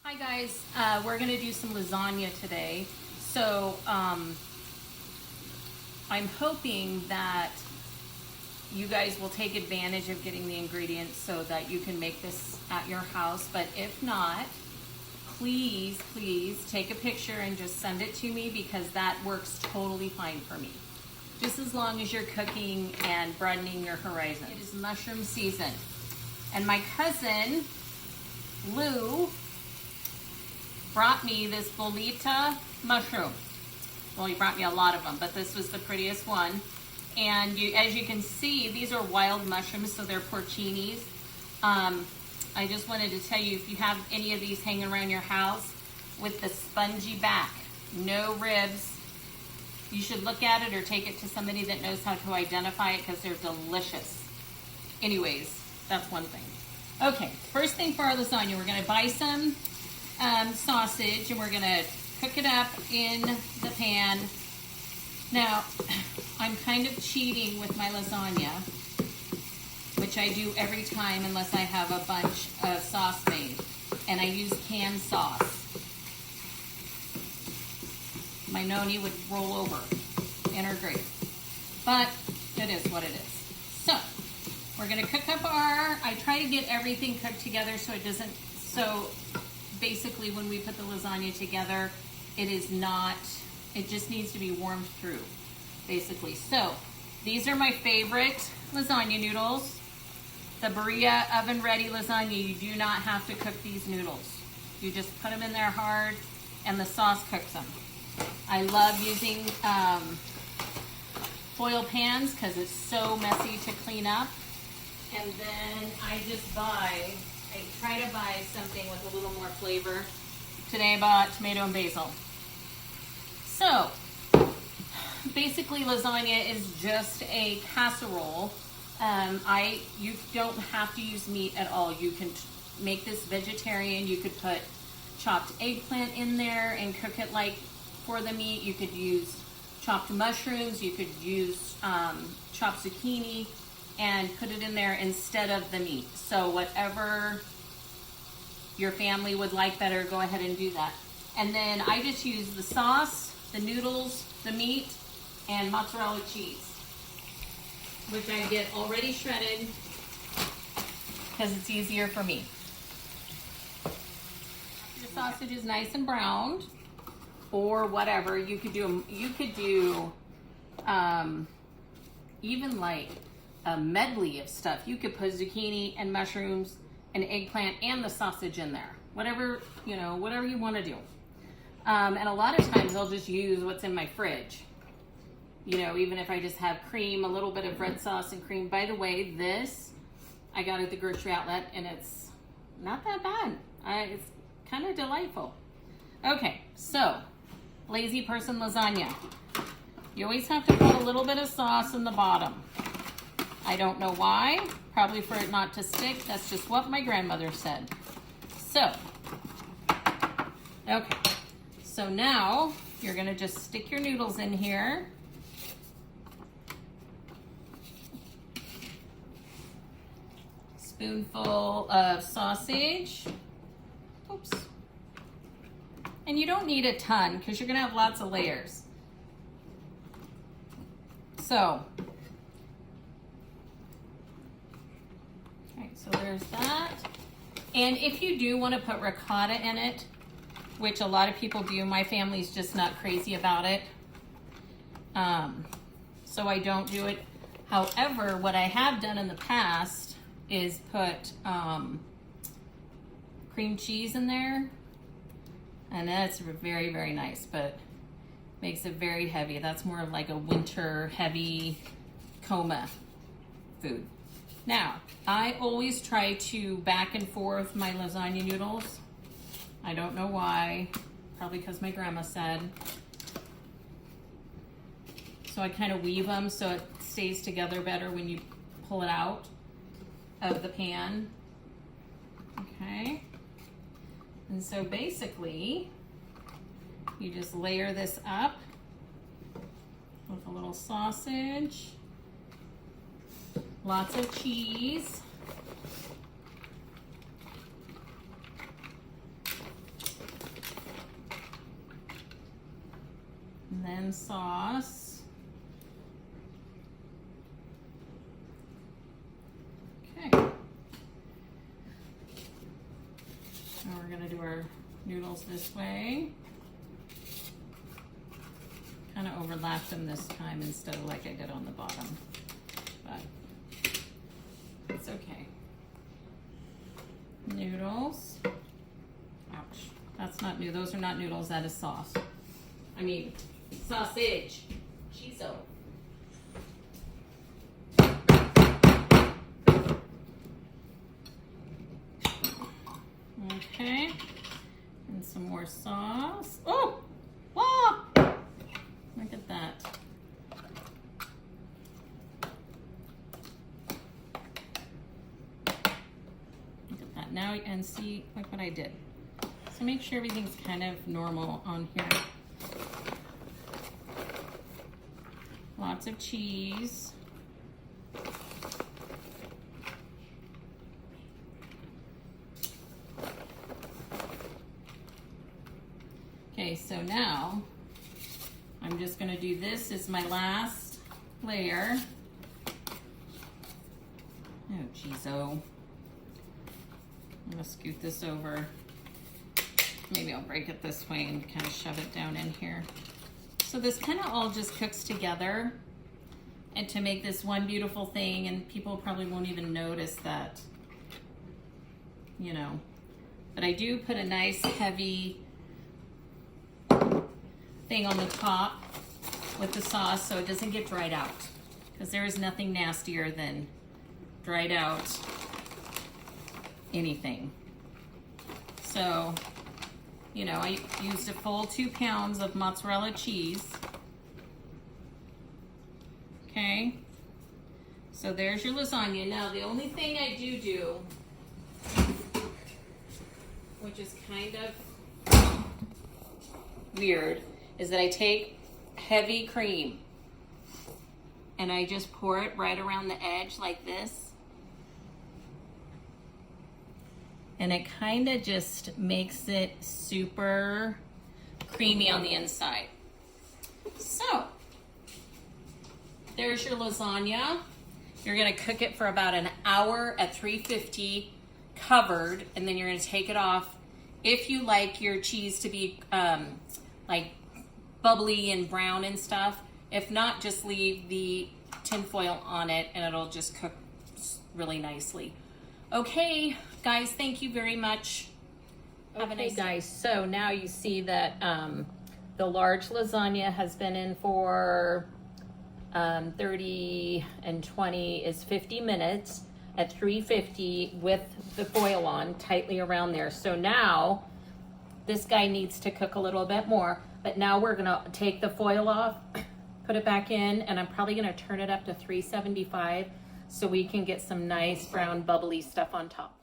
Hi guys, we're gonna do some lasagna today. So I'm hoping that you guys will take advantage of getting the ingredients so that you can make this at your house. But if not, please take a picture and just send it to me, because that works totally fine for me. Just as long as you're cooking and broadening your horizon. It is mushroom season. And my cousin, Lou, brought me this bolita mushroom. Well, he brought me a lot of them, but this was the prettiest one. And as you can see, these are wild mushrooms, so they're porcinis. I just wanted to tell you, if you have any of these hanging around your house with the spongy back, no ribs, you should look at it or take it to somebody that knows how to identify it, because they're delicious. Anyways, that's one thing. Okay, first thing for our lasagna, we're gonna buy some sausage and we're gonna cook it up in the pan. Now, I'm kind of cheating with my lasagna, which I do every time unless I have a bunch of sauce made, and I use canned sauce. My noni would roll over in her grave, but it is what it is. So, we're gonna cook up I try to get everything cooked together so it doesn't, so basically when we put the lasagna together, it just needs to be warmed through, basically. So, these are my favorite lasagna noodles. The Berea oven ready lasagna, you do not have to cook these noodles. You just put them in there hard and the sauce cooks them. I love using foil pans because it's so messy to clean up. And then I try to buy something with a little more flavor. Today I bought tomato and basil. So, basically lasagna is just a casserole. You don't have to use meat at all. You can make this vegetarian. You could put chopped eggplant in there and cook it like for the meat. You could use chopped mushrooms. You could use chopped zucchini and put it in there instead of the meat. So whatever your family would like better, go ahead and do that. And then I just use the sauce, the noodles, the meat, and mozzarella cheese, which I get already shredded because it's easier for me. Your sausage is nice and browned, or whatever, you could do even like a medley of stuff. You could put zucchini and mushrooms and eggplant and the sausage in there. Whatever you want to do. And a lot of times I'll just use what's in my fridge. Even if I just have cream, a little bit of red sauce and cream. By the way, this I got at the grocery outlet and it's not that bad. It's kind of delightful. Okay, so lazy person lasagna. You always have to put a little bit of sauce in the bottom. I don't know why, probably for it not to stick. That's just what my grandmother said. So, okay. So now you're gonna just stick your noodles in here. Spoonful of sausage. Oops. And you don't need a ton because you're gonna have lots of layers. So, so there's that. And if you do want to put ricotta in it, which a lot of people do, my family's just not crazy about it. So I don't do it. However, what I have done in the past is put cream cheese in there. And that's very, very nice, but makes it very heavy. That's more of like a winter heavy coma food. Now, I always try to back and forth my lasagna noodles. I don't know why, probably because my grandma said. So I kind of weave them so it stays together better when you pull it out of the pan. Okay. And so basically, you just layer this up with a little sausage, lots of cheese, And then sauce. Okay. Now we're gonna do our noodles this way. Kind of overlapped them this time instead of like I did on the bottom, but it's okay. Noodles. Ouch. That's not new. Those are not noodles. That is sauce. I mean, sausage. Chorizo. Okay. And some more sauce. Oh! Wow! Look at that. Look at that. Now, and see, look what I did. So make sure everything's kind of normal on here. Lots of cheese. Okay, so now I'm just gonna do this as my last layer. Oh, geez, oh. I'm gonna scoot this over. Maybe I'll break it this way and kind of shove it down in here. So this kind of all just cooks together and to make this one beautiful thing, and people probably won't even notice that, you know. But I do put a nice heavy thing on the top with the sauce so it doesn't get dried out, because there is nothing nastier than dried out anything. So, you know, I used a full 2 pounds of mozzarella cheese. Okay, so there's your lasagna. Now the only thing I do, which is kind of weird, is that I take heavy cream and I just pour it right around the edge like this. And it kind of just makes it super creamy on the inside. So, there's your lasagna. You're gonna cook it for about an hour at 350 covered, and then you're gonna take it off. If you like your cheese to be like bubbly and brown and stuff, if not, just leave the tin foil on it and it'll just cook really nicely. Okay, guys, thank you very much. Have a nice day. Guys, so now you see that the large lasagna has been in for 30 and 20 is 50 minutes at 350 with the foil on tightly around there. So now this guy needs to cook a little bit more, but now we're gonna take the foil off, put it back in, and I'm probably gonna turn it up to 375 so we can get some nice brown bubbly stuff on top.